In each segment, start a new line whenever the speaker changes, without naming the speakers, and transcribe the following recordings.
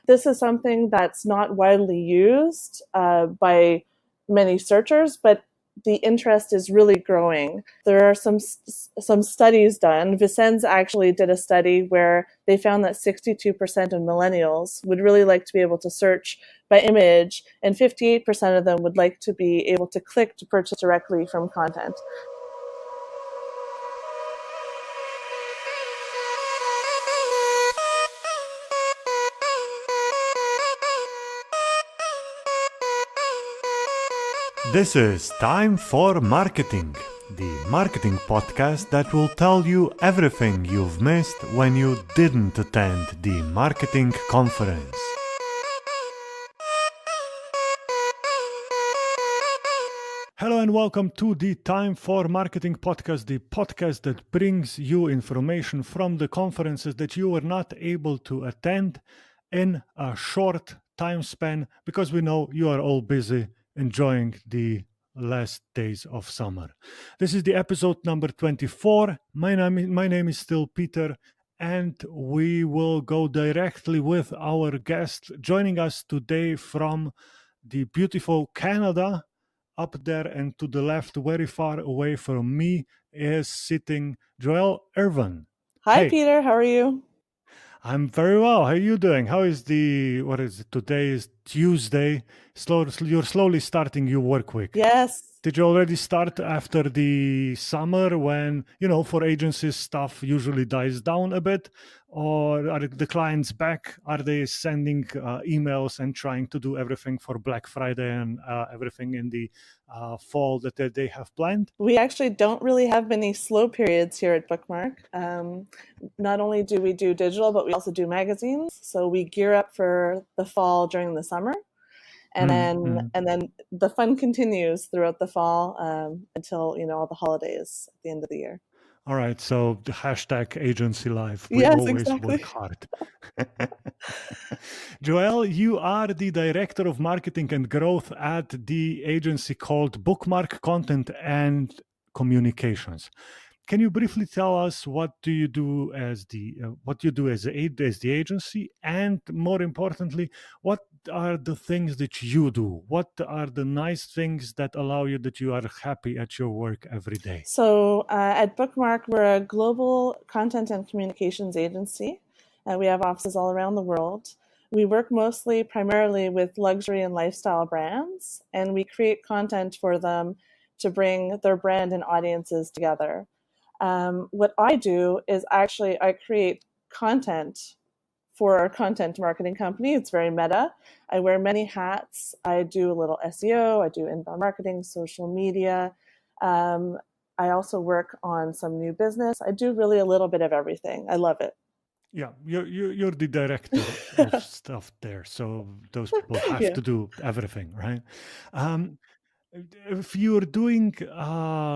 This is something that's not widely used by many searchers, but the interest is really growing. There are some studies done. Vincennes actually did a study where they found that 62% of millennials would really like to be able to search by image, and 58% of them would like to be able to click to purchase directly from content.
This is Time for Marketing, the marketing podcast that will tell you everything you've missed when you didn't attend the marketing conference. Hello and welcome to the Time for Marketing podcast, the podcast that brings you information from the conferences that you were not able to attend in a short time span because we know you are all busy enjoying the last days of summer. This is the episode number 24. My name is still Peter, and we will go directly with our guest joining us today from the beautiful Canada. Up there and to the left, very far away from me, is sitting Joelle Irvine.
Hi, hey. Peter. How are you?
I'm very well. How are you doing? How is what is it? Today is Tuesday. You're slowly starting your work week.
Yes.
Did you already start after the summer when, for agencies, stuff usually dies down a bit? Or are the clients back? Are they sending emails and trying to do everything for Black Friday and everything in the fall that they have planned?
We actually don't really have many slow periods here at Bookmark. Not only do we do digital, but we also do magazines. So we gear up for the fall during the summer. And then the fun continues throughout the fall until, all the holidays at the end of the year.
All right. So the hashtag agency life. We
yes,
always
exactly.
work hard. Joelle, you are the director of marketing and growth at the agency called Bookmark Content and Communications. Can you briefly tell us what you do as the agency, and more importantly, what are the things that you do? What are the nice things that allow you that you are happy at your work every day?
So at Bookmark, we're a global content and communications agency. We have offices all around the world. We work primarily with luxury and lifestyle brands, and we create content for them to bring their brand and audiences together. What I do is actually I create content for our content marketing company. It's very meta. I wear many hats. I do a little SEO. I do inbound marketing, social media. I also work on some new business. I do really a little bit of everything. I love it.
Yeah, you're the director of stuff there. So those people have to do everything, right? If you're doing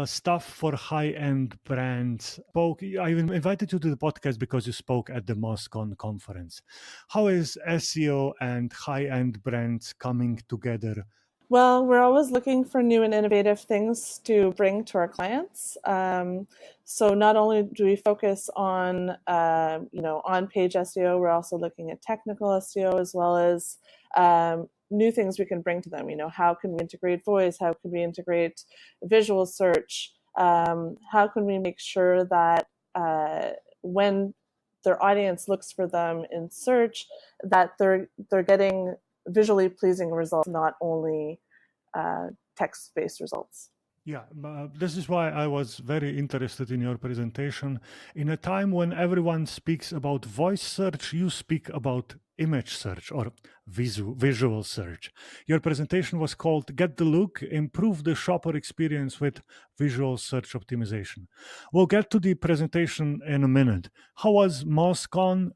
stuff for high-end brands, I invited you to the podcast because you spoke at the MozCon conference. How is SEO and high-end brands coming together?
Well, we're always looking for new and innovative things to bring to our clients. So not only do we focus on, on-page SEO, we're also looking at technical SEO as well as new things we can bring to them. How can we integrate voice? How can we integrate visual search? How can we make sure that when their audience looks for them in search, that they're getting visually pleasing results, not only text-based results.
Yeah, this is why I was very interested in your presentation. In a time when everyone speaks about voice search, you speak about image search or visual search. Your presentation was called Get the Look, Improve the Shopper Experience with Visual Search Optimization. We'll get to the presentation in a minute. How was MozCon?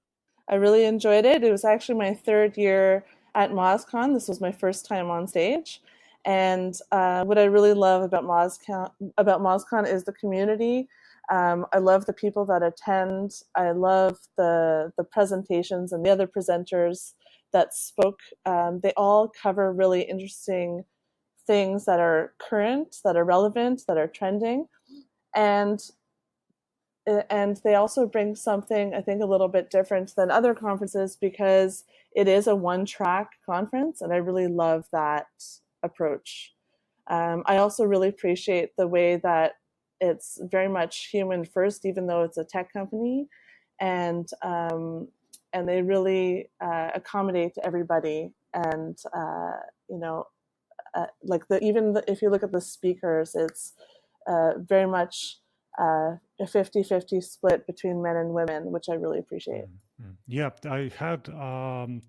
I really enjoyed it. It was actually my third year at MozCon. This was my first time on stage. And what I really love about MozCon is the community. I love the people that attend. I love the presentations and the other presenters that spoke. They all cover really interesting things that are current, that are relevant, that are trending. And And they also bring something, I think, a little bit different than other conferences because it is a one-track conference, and I really love that approach. I also really appreciate the way that it's very much human first, even though it's a tech company, and they really accommodate everybody. And if you look at the speakers, it's very much a 50-50 split between men and women, which I really appreciate.
Yeah, I had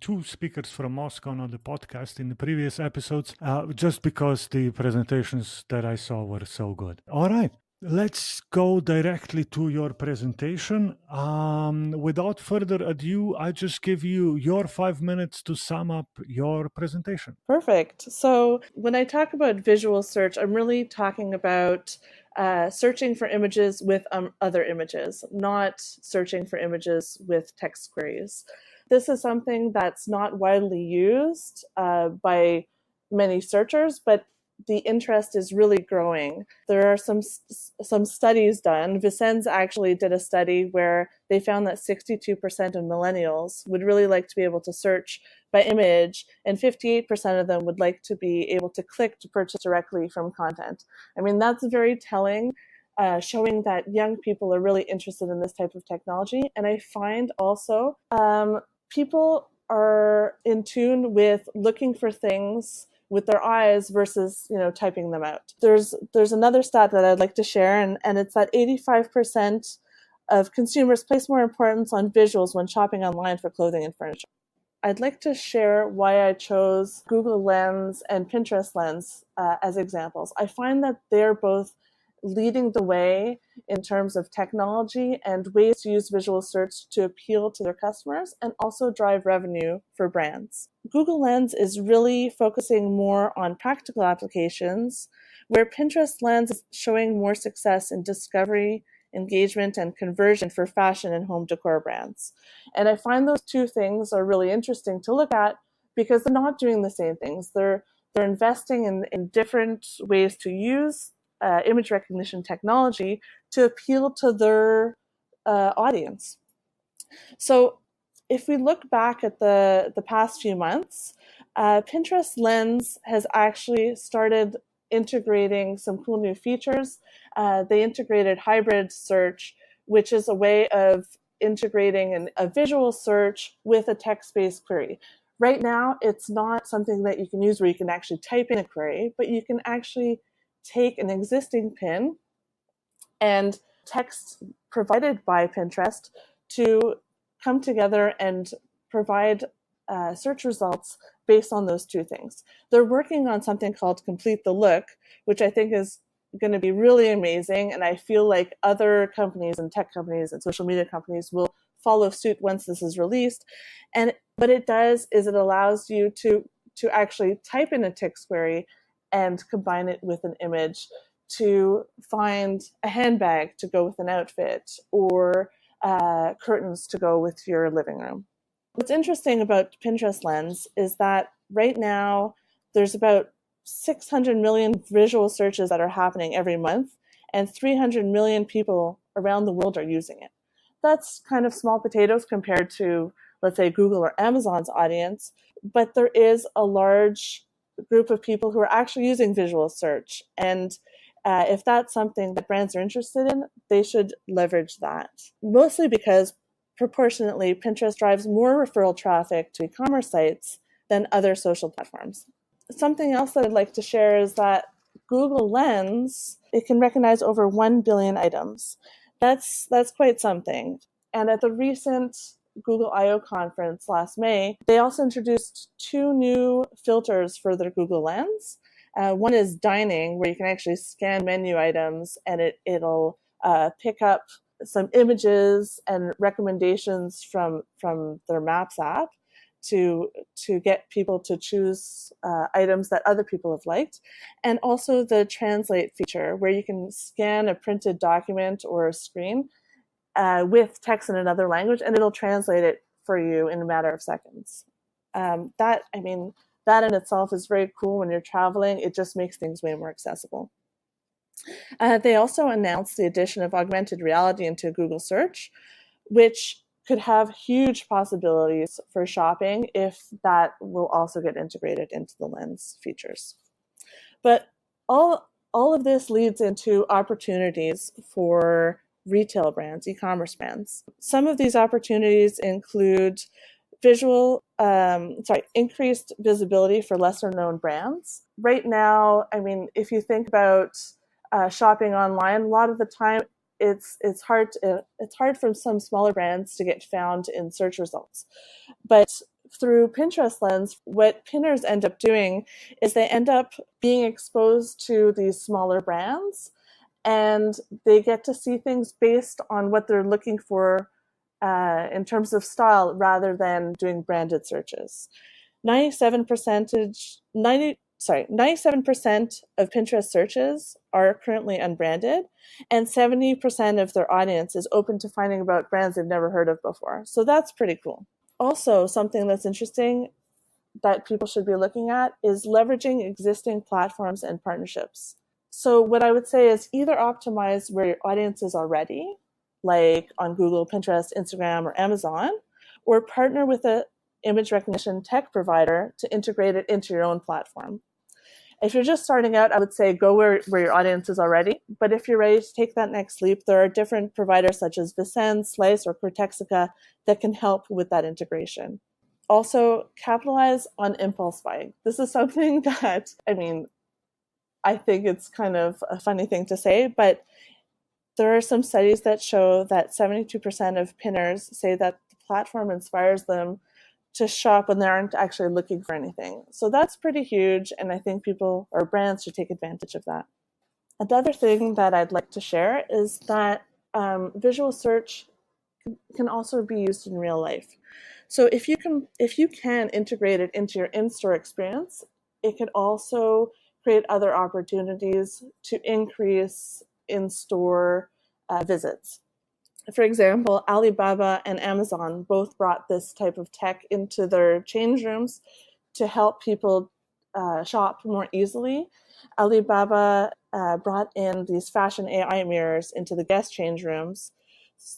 two speakers from MozCon on the podcast in the previous episodes, just because the presentations that I saw were so good. All right, let's go directly to your presentation. Without further ado, I just give you your 5 minutes to sum up your presentation.
Perfect. So when I talk about visual search, I'm really talking about searching for images with other images, not searching for images with text queries. This is something that's not widely used by many searchers, but the interest is really growing. There are some studies done. Vincennes actually did a study where they found that 62% of millennials would really like to be able to search by image, and 58% of them would like to be able to click to purchase directly from content. I mean, that's very telling, showing that young people are really interested in this type of technology. And I find also people are in tune with looking for things with their eyes versus, typing them out. There's another stat that I'd like to share, and it's that 85% of consumers place more importance on visuals when shopping online for clothing and furniture. I'd like to share why I chose Google Lens and Pinterest Lens as examples. I find that they're both leading the way in terms of technology and ways to use visual search to appeal to their customers and also drive revenue for brands. Google Lens is really focusing more on practical applications, where Pinterest Lens is showing more success in discovery, engagement, and conversion for fashion and home decor brands. And I find those two things are really interesting to look at because they're not doing the same things. They're investing in different ways to use image recognition technology to appeal to their audience. So if we look back at the past few months, Pinterest Lens has actually started integrating some cool new features. They integrated hybrid search, which is a way of integrating a visual search with a text-based query. Right now, it's not something that you can use where you can actually type in a query, but you can actually take an existing pin and text provided by Pinterest to come together and provide search results based on those two things. They're working on something called Complete the Look, which I think is going to be really amazing. And I feel like other companies and tech companies and social media companies will follow suit once this is released. And what it does is it allows you to actually type in a text query and combine it with an image to find a handbag to go with an outfit or curtains to go with your living room. What's interesting about Pinterest Lens is that right now there's about 600 million visual searches that are happening every month, and 300 million people around the world are using it. That's kind of small potatoes compared to, let's say, Google or Amazon's audience, but there is a large group of people who are actually using visual search. And if that's something that brands are interested in, they should leverage that. Mostly because proportionately, Pinterest drives more referral traffic to e-commerce sites than other social platforms. Something else that I'd like to share is that Google Lens, it can recognize over 1 billion items. That's quite something. And at the recent Google I/O conference last May, they also introduced 2 new filters for their Google Lens. One is dining, where you can actually scan menu items and it'll pick up some images and recommendations from their Maps app to get people to choose items that other people have liked. And also the translate feature, where you can scan a printed document or a screen with text in another language, and it'll translate it for you in a matter of seconds. That in itself is very cool when you're traveling. It just makes things way more accessible. They also announced the addition of augmented reality into Google search, which could have huge possibilities for shopping if that will also get integrated into the Lens features. But all of this leads into opportunities for retail brands, e-commerce brands. Some of these opportunities include increased visibility for lesser known brands. Right now, I mean, if you think about shopping online, a lot of the time it's hard for some smaller brands to get found in search results. But through Pinterest Lens, what pinners end up doing is they end up being exposed to these smaller brands, and they get to see things based on what they're looking for in terms of style rather than doing branded searches. 97% of Pinterest searches are currently unbranded, and 70% of their audience is open to finding about brands they've never heard of before. So that's pretty cool. Also, something that's interesting that people should be looking at is leveraging existing platforms and partnerships. So what I would say is either optimize where your audience is already, like on Google, Pinterest, Instagram, or Amazon, or partner with an image recognition tech provider to integrate it into your own platform. If you're just starting out, I would say go where your audience is already. But if you're ready to take that next leap, there are different providers such as Vicen, Slice, or Cortexica that can help with that integration. Also, capitalize on impulse buying. This is something that, I mean, I think it's kind of a funny thing to say, but there are some studies that show that 72% of pinners say that the platform inspires them to shop when they aren't actually looking for anything. So that's pretty huge, and I think people or brands should take advantage of that. Another thing that I'd like to share is that visual search can also be used in real life. So if you can integrate it into your in-store experience, it could also create other opportunities to increase in-store visits. For example, Alibaba and Amazon both brought this type of tech into their change rooms to help people shop more easily. Alibaba brought in these fashion AI mirrors into the guest change rooms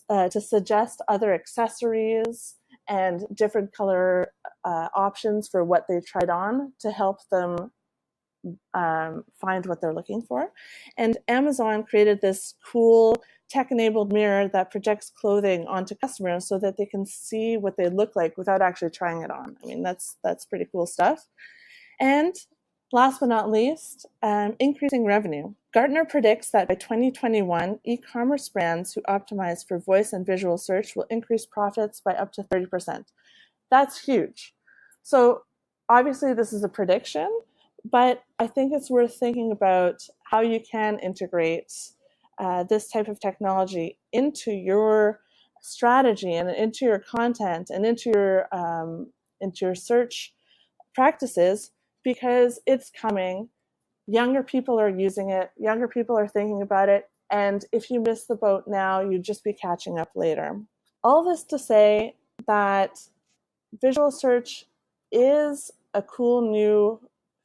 to suggest other accessories and different color options for what they tried on to help them find what they're looking for. And Amazon created this cool tech-enabled mirror that projects clothing onto customers so that they can see what they look like without actually trying it on. I mean, that's pretty cool stuff. And last but not least, increasing revenue. Gartner predicts that by 2021, e-commerce brands who optimize for voice and visual search will increase profits by up to 30%. That's huge. So obviously this is a prediction, but I think it's worth thinking about how you can integrate this type of technology into your strategy and into your content and into your search practices, because it's coming. Younger people are using it. Younger people are thinking about it. And if you miss the boat now, you'd just be catching up later. All this to say that visual search is a cool new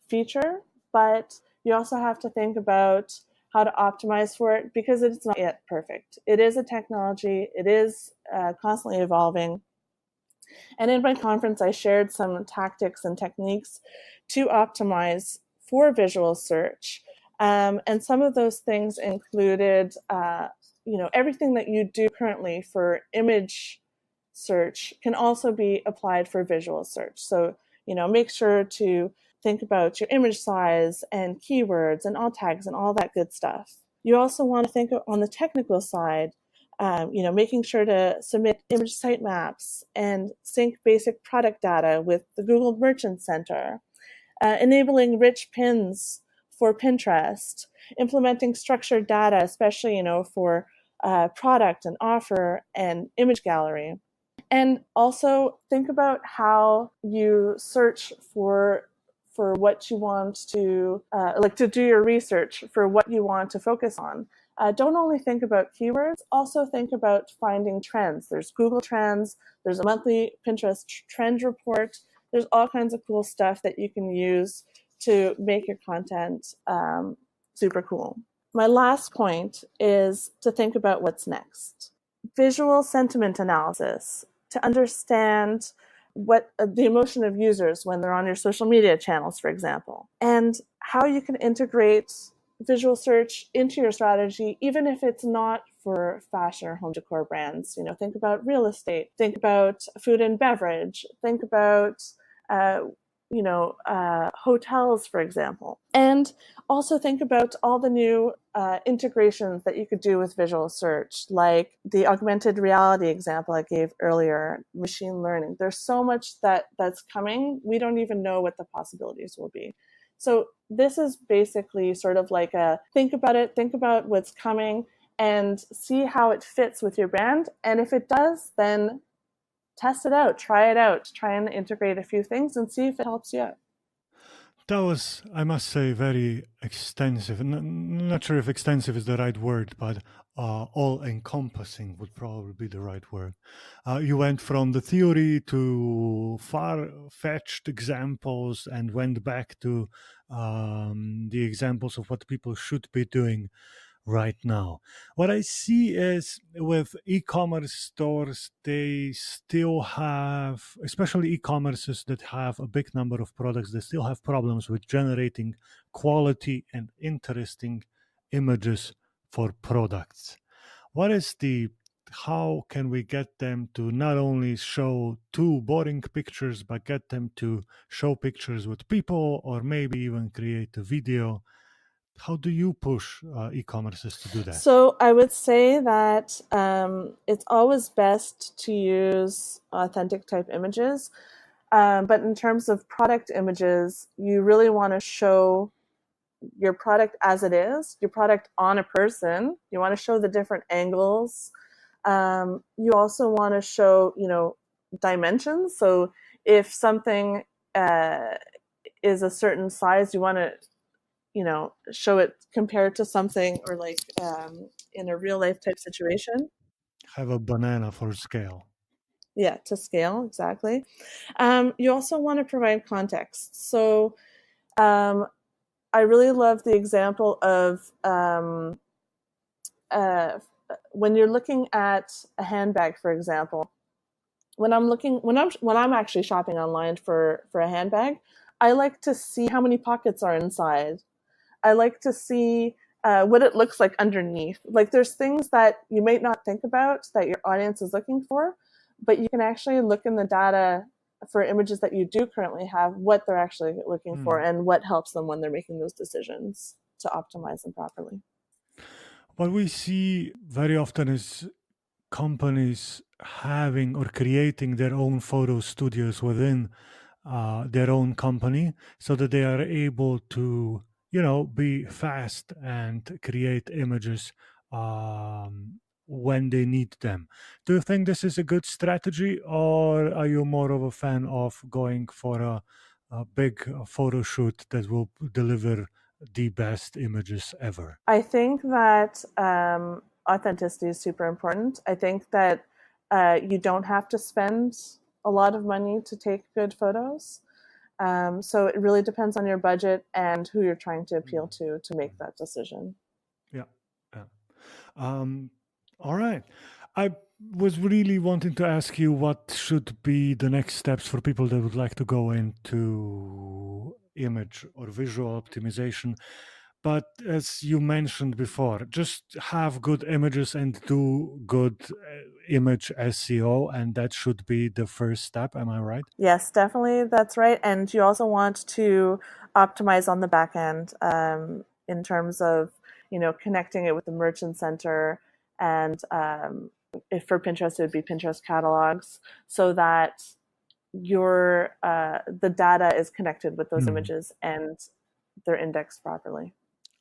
feature, but you also have to think about how to optimize for it because it's not yet perfect. It is a technology. It is constantly evolving. And in my conference, I shared some tactics and techniques to optimize for visual search. And some of those things included, everything that you do currently for image search can also be applied for visual search. So, make sure to think about your image size and keywords and alt tags and all that good stuff. You also want to think on the technical side, making sure to submit image sitemaps and sync basic product data with the Google Merchant Center, enabling rich pins for Pinterest, implementing structured data, especially, for product and offer and image gallery. And also think about how you search for what you want to, to do your research for what you want to focus on. Don't only think about keywords, also think about finding trends. There's Google Trends, there's a monthly Pinterest trend report. There's all kinds of cool stuff that you can use to make your content super cool. my last point is to think about what's next. Visual sentiment analysis to understand what the emotion of users when they're on your social media channels, for example, and how you can integrate visual search into your strategy, even if it's not for fashion or home decor brands. Think about real estate, think about food and beverage, think about hotels, for example. And also think about all the new integrations that you could do with visual search, like the augmented reality example I gave earlier, machine learning. There's so much that's coming. We don't even know what the possibilities will be. So this is basically sort of like a think about it, think about what's coming, and see how it fits with your brand. And if it does, then test it out, try and integrate a few things and see if it helps you out.
That was, I must say, very extensive. Not sure if extensive is the right word, but all-encompassing would probably be the right word. You went from the theory to far-fetched examples and went back to the examples of what people should be doing right now. What I see is with e-commerce stores, they still have, especially e-commerces that have a big number of products, they still have problems with generating quality and interesting images for products. How can we get them to not only show two boring pictures, but get them to show pictures with people, or maybe even create a video? How do you push e-commerces to do that?
So I would say that it's always best to use authentic type images. But in terms of product images, you really want to show your product as it is, your product on a person. You want to show the different angles. You also want to show, dimensions. So if something is a certain size, you want to show it compared to something, or like in a real life type situation.
Have a banana for scale.
Yeah, to scale, exactly. You also want to provide context. So I really love the example of when you're looking at a handbag, for example. When I'm actually shopping online for a handbag, I like to see how many pockets are inside. I like to see what it looks like underneath. Like there's things that you might not think about that your audience is looking for, but you can actually look in the data for images that you do currently have, what they're actually looking for and what helps them when they're making those decisions to optimize them properly.
What we see very often is companies having or creating their own photo studios within their own company so that they are able to, be fast and create images when they need them. Do you think this is a good strategy, or are you more of a fan of going for a big photo shoot that will deliver the best images ever?
I think that authenticity is super important. I think that you don't have to spend a lot of money to take good photos. So it really depends on your budget and who you're trying to appeal to make that decision.
Yeah. All right. I was really wanting to ask you what should be the next steps for people that would like to go into image or visual optimization. But as you mentioned before, just have good images and do good image SEO, and that should be the first step. Am I right?
Yes, definitely. That's right. And you also want to optimize on the back end in terms of, connecting it with the merchant center. And if for Pinterest, it would be Pinterest catalogs, so that the data is connected with those images and they're indexed properly.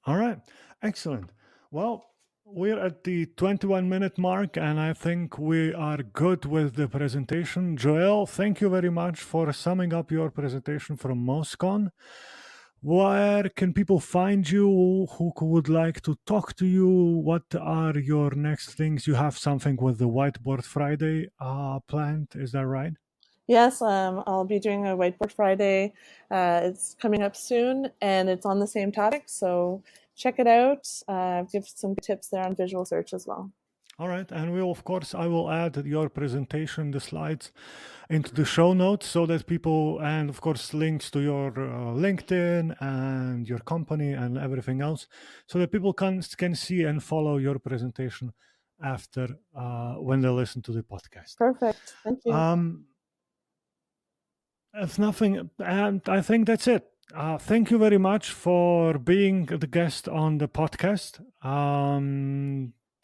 All right. Excellent. Well, we're at the 21-minute mark, and I think we are good with the presentation. Joelle, thank you very much for summing up your presentation from MozCon. Where can people find you? Who would like to talk to you? What are your next things? You have something with the Whiteboard Friday planned, is that right?
Yes, I'll be doing a Whiteboard Friday. It's coming up soon, and it's on the same topic. So check it out. Give some tips there on visual search as well.
All right. And I will add your presentation, the slides, into the show notes so that people, and of course, links to your LinkedIn and your company and everything else, so that people can see and follow your presentation after when they listen to the podcast.
Perfect. Thank you.
If nothing, and I think that's it. Thank you very much for being the guest on the podcast.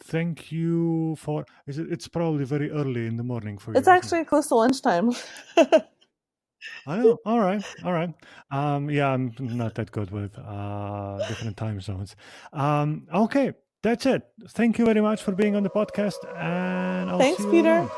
Thank you for. It's probably very early in the morning for you.
It's actually close to lunchtime.
I know. All right. Yeah, I'm not that good with different time zones. Okay, that's it. Thank you very much for being on the podcast, and I'll
Thanks,
see you
Peter.
around.